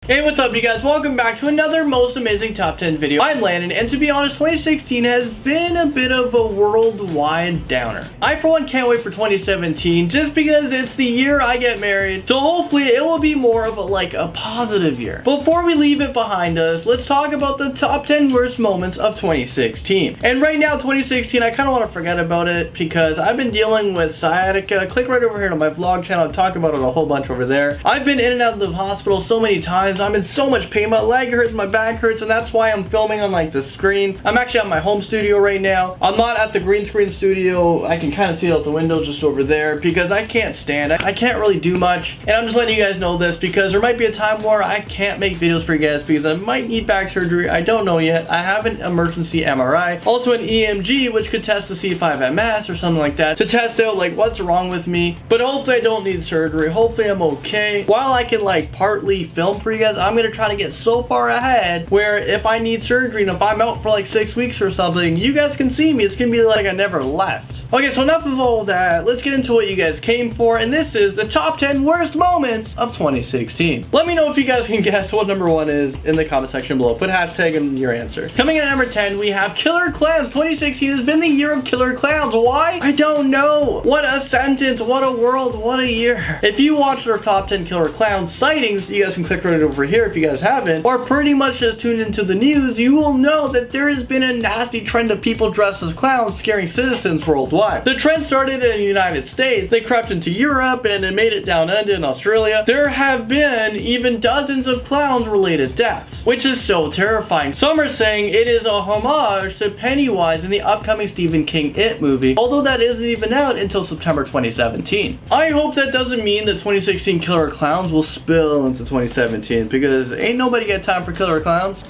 Hey, what's up you guys? Welcome back to another most amazing top 10 video. I'm Landon, and to be honest, 2016 has been a bit of a worldwide downer. I for one can't wait for 2017 just because it's the year I get married, so hopefully it will be more of a positive year. Before we leave it behind us, let's talk about the top 10 worst moments of 2016. And right now, 2016, I kind of want to forget about it because I've been dealing with sciatica. Click right over here to my vlog channel, I'll talk about it a whole bunch over there. I've been in and out of the hospital so many times. I'm in so much pain. My leg hurts, my back hurts, and that's why I'm filming on the screen. I'm actually at my home studio right now. I'm not at the green screen studio. I can kind of see it out the window just over there because I can't stand. I can't really do much, and I'm just letting you guys know this because there might be a time where I can't make videos for you guys because I might need back surgery. I don't know yet. I have an emergency MRI, also an EMG, which could test to C5MS or something like that to test out what's wrong with me. But hopefully I don't need surgery. Hopefully I'm okay. While I can partly film for you guys, I'm gonna try to get so far ahead where if I need surgery and if I'm out for 6 weeks or something, you guys can see me. It's gonna be like I never left. Okay, so enough of all that. Let's get into what you guys came for, and this is the top 10 worst moments of 2016. Let me know if you guys can guess what number 1 is in the comment section below. Put hashtag in your answer. Coming in at number 10, we have Killer Clowns. 2016 has been the year of Killer Clowns. Why? I don't know. What a sentence, what a world, what a year. If you watched our top 10 Killer Clowns sightings, you guys can click right over here if you guys haven't, or pretty much just tuned into the news, you will know that there has been a nasty trend of people dressed as clowns scaring citizens worldwide. The trend started in the United States, they crept into Europe, and it made it down under in Australia. There have been even dozens of clown related deaths, which is so terrifying. Some are saying it is a homage to Pennywise in the upcoming Stephen King It movie, although that isn't even out until September 2017. I hope that doesn't mean that 2016 Killer Clowns will spill into 2017 because ain't nobody got time for Killer Clowns.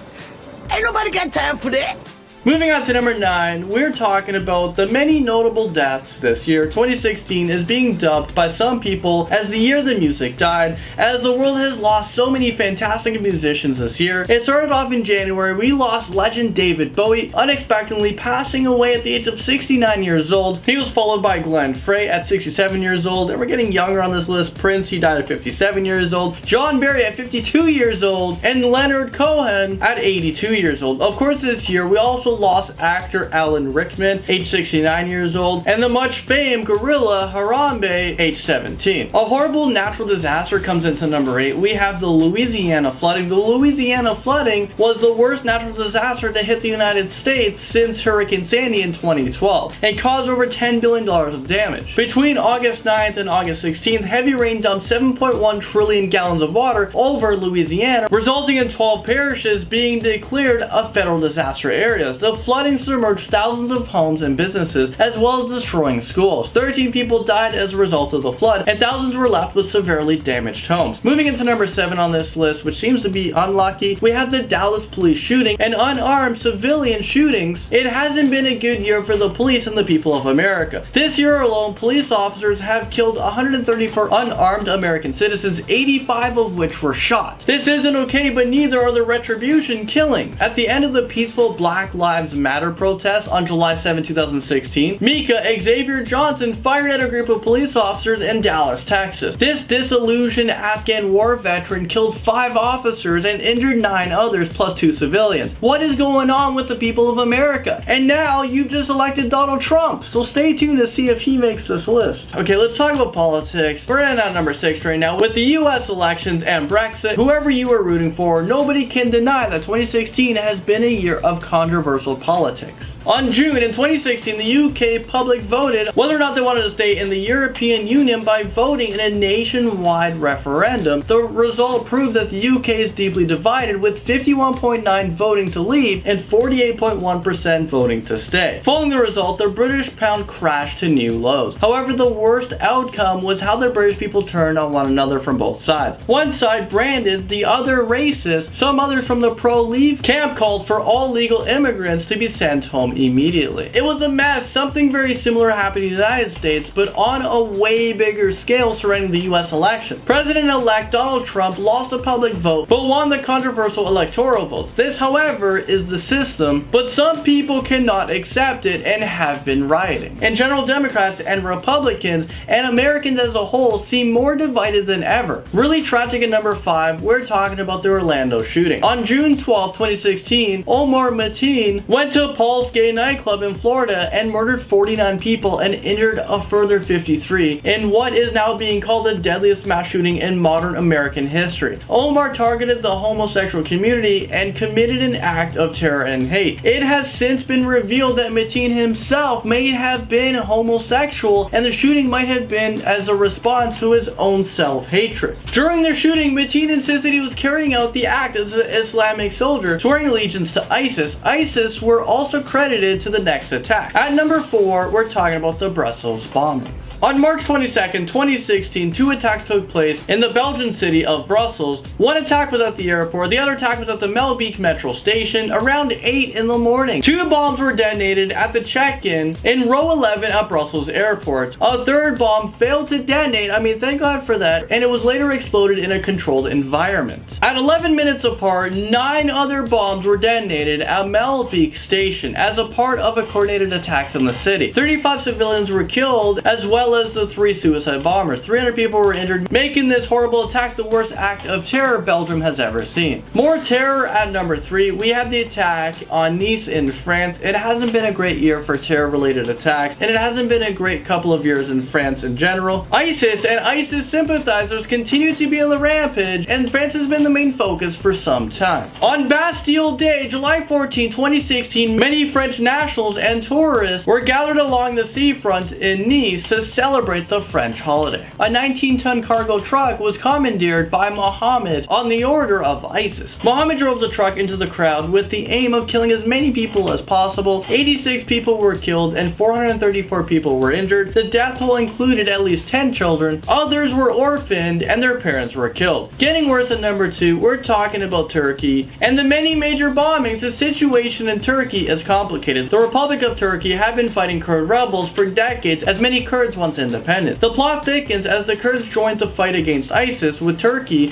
Ain't nobody got time for that. Moving on to number 9, we're talking about the many notable deaths this year. 2016 is being dubbed by some people as the year the music died, as the world has lost so many fantastic musicians this year. It started off in January. We lost legend David Bowie, unexpectedly passing away at the age of 69 years old. He was followed by Glenn Frey at 67 years old, and we're getting younger on this list. Prince, he died at 57 years old. John Barry at 52 years old, and Leonard Cohen at 82 years old. Of course, this year we also lost actor Alan Rickman, age 69 years old, and the much famed gorilla Harambe, age 17. A horrible natural disaster comes into number 8. We have the Louisiana flooding. The Louisiana flooding was the worst natural disaster to hit the United States since Hurricane Sandy in 2012 and caused over $10 billion of damage. Between August 9th and August 16th, heavy rain dumped 7.1 trillion gallons of water over Louisiana, resulting in 12 parishes being declared a federal disaster areas. The flooding submerged thousands of homes and businesses, as well as destroying schools. 13 people died as a result of the flood, and thousands were left with severely damaged homes. Moving into number 7 on this list, which seems to be unlucky, we have the Dallas police shooting and unarmed civilian shootings. It hasn't been a good year for the police and the people of America. This year alone, police officers have killed 134 unarmed American citizens, 85 of which were shot. This isn't okay, but neither are the retribution killings. At the end of the peaceful Black Lives Matter protest on July 7, 2016, Mika Xavier Johnson fired at a group of police officers in Dallas, Texas. This disillusioned Afghan war veteran killed 5 officers and injured 9 others, plus 2 civilians. What is going on with the people of America? And now you've just elected Donald Trump, so stay tuned to see if he makes this list. Okay, let's talk about politics. We're in at number 6 right now. With the US elections and Brexit, whoever you are rooting for, nobody can deny that 2016 has been a year of controversial politics. On June in 2016, the UK public voted whether or not they wanted to stay in the European Union by voting in a nationwide referendum. The result proved that the UK is deeply divided, with 51.9% voting to leave and 48.1% voting to stay. Following the result, the British pound crashed to new lows. However, the worst outcome was how the British people turned on one another from both sides. One side branded the other racist. Some others from the pro-leave camp called for all legal immigrants immigrants to be sent home immediately. It was a mess. Something very similar happened in the United States, but on a way bigger scale surrounding the US election. President-elect Donald Trump lost a public vote, but won the controversial electoral votes. This, however, is the system, but some people cannot accept it and have been rioting. In general, Democrats and Republicans and Americans as a whole seem more divided than ever. Really tragic at number 5, we're talking about the Orlando shooting. On June 12, 2016, Omar Mateen went to Paul's Gay nightclub in Florida and murdered 49 people and injured a further 53 in what is now being called the deadliest mass shooting in modern American history. Omar targeted the homosexual community and committed an act of terror and hate. It has since been revealed that Mateen himself may have been homosexual, and the shooting might have been as a response to his own self-hatred. During the shooting, Mateen insisted he was carrying out the act as an Islamic soldier, swearing allegiance to ISIS. ISIS were also credited to the next attack. At number 4, we're talking about the Brussels bombings. On March 22nd, 2016, 2 attacks took place in the Belgian city of Brussels. One attack was at the airport, the other attack was at the Melbeek metro station around 8 in the morning. 2 bombs were detonated at the check-in in row 11 at Brussels airport. A third bomb failed to detonate, thank God for that, and it was later exploded in a controlled environment. At 11 minutes apart, 9 other bombs were detonated at Melbeek station as a part of a coordinated attacks in the city. 35 civilians were killed, as well as the 3 suicide bombers. 300 people were injured, making this horrible attack the worst act of terror Belgium has ever seen. More terror at number 3, we have the attack on Nice in France. It hasn't been a great year for terror-related attacks, and it hasn't been a great couple of years in France in general. ISIS and ISIS sympathizers continue to be on the rampage, and France has been the main focus for some time. On Bastille Day, July 14, 2016, many French nationals and tourists were gathered along the seafront in Nice to celebrate the French holiday. A 19-ton cargo truck was commandeered by Mohammed on the order of ISIS. Mohammed drove the truck into the crowd with the aim of killing as many people as possible. 86 people were killed and 434 people were injured. The death toll included at least 10 children. Others were orphaned and their parents were killed. Getting worse at number 2, we're talking about Turkey and the many major bombings. The situation in Turkey is complicated. The Republic of Turkey had been fighting Kurd rebels for decades, as many Kurds once independent. The plot thickens as the Kurds joined the fight against ISIS with Turkey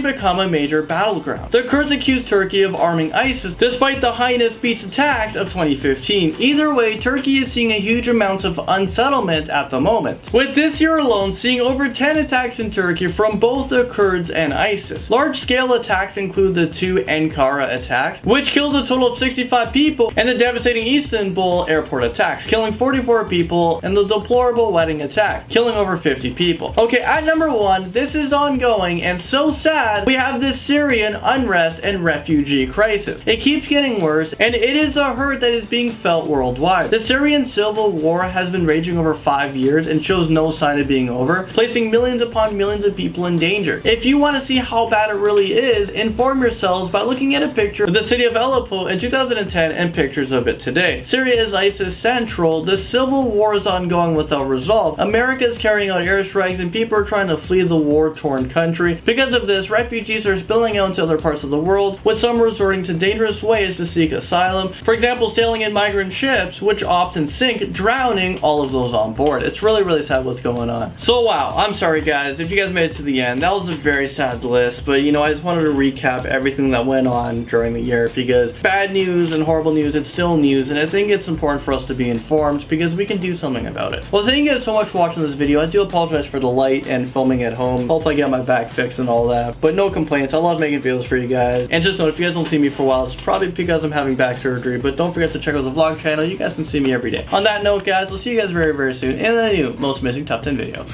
become a major battleground. The Kurds accused Turkey of arming ISIS despite the heinous beach attacks of 2015. Either way, Turkey is seeing a huge amounts of unsettlement at the moment, with this year alone seeing over 10 attacks in Turkey from both the Kurds and ISIS. Large-scale attacks include the 2 Ankara attacks, which killed a total of 65 people, and the devastating Istanbul airport attacks, killing 44 people, and the deplorable wedding attack, killing over 50 people. Okay, at number 1, this is ongoing and so sad. We have this Syrian unrest and refugee crisis. It keeps getting worse, and it is a hurt that is being felt worldwide. The Syrian civil war has been raging over 5 years and shows no sign of being over, placing millions upon millions of people in danger. If you want to see how bad it really is, inform yourselves by looking at a picture of the city of Aleppo in 2010 and pictures of it today. Syria is ISIS central. The civil war is ongoing without resolve. America is carrying out airstrikes and people are trying to flee the war-torn country. Because of this, refugees are spilling out into other parts of the world, with some resorting to dangerous ways to seek asylum. For example, sailing in migrant ships, which often sink, drowning all of those on board. It's really, really sad what's going on. So wow, I'm sorry guys, if you guys made it to the end. That was a very sad list, but I just wanted to recap everything that went on during the year, because bad news and horrible news, it's still news, and I think it's important for us to be informed because we can do something about it. Well, thank you guys so much for watching this video. I do apologize for the light and filming at home. Hope I get my back fixed and all that, but no complaints. I love making videos for you guys. And just know, if you guys don't see me for a while, it's probably because I'm having back surgery, but don't forget to check out the vlog channel. You guys can see me every day. On that note, guys, we'll see you guys very, very soon in a new Most Amazing Top 10 video.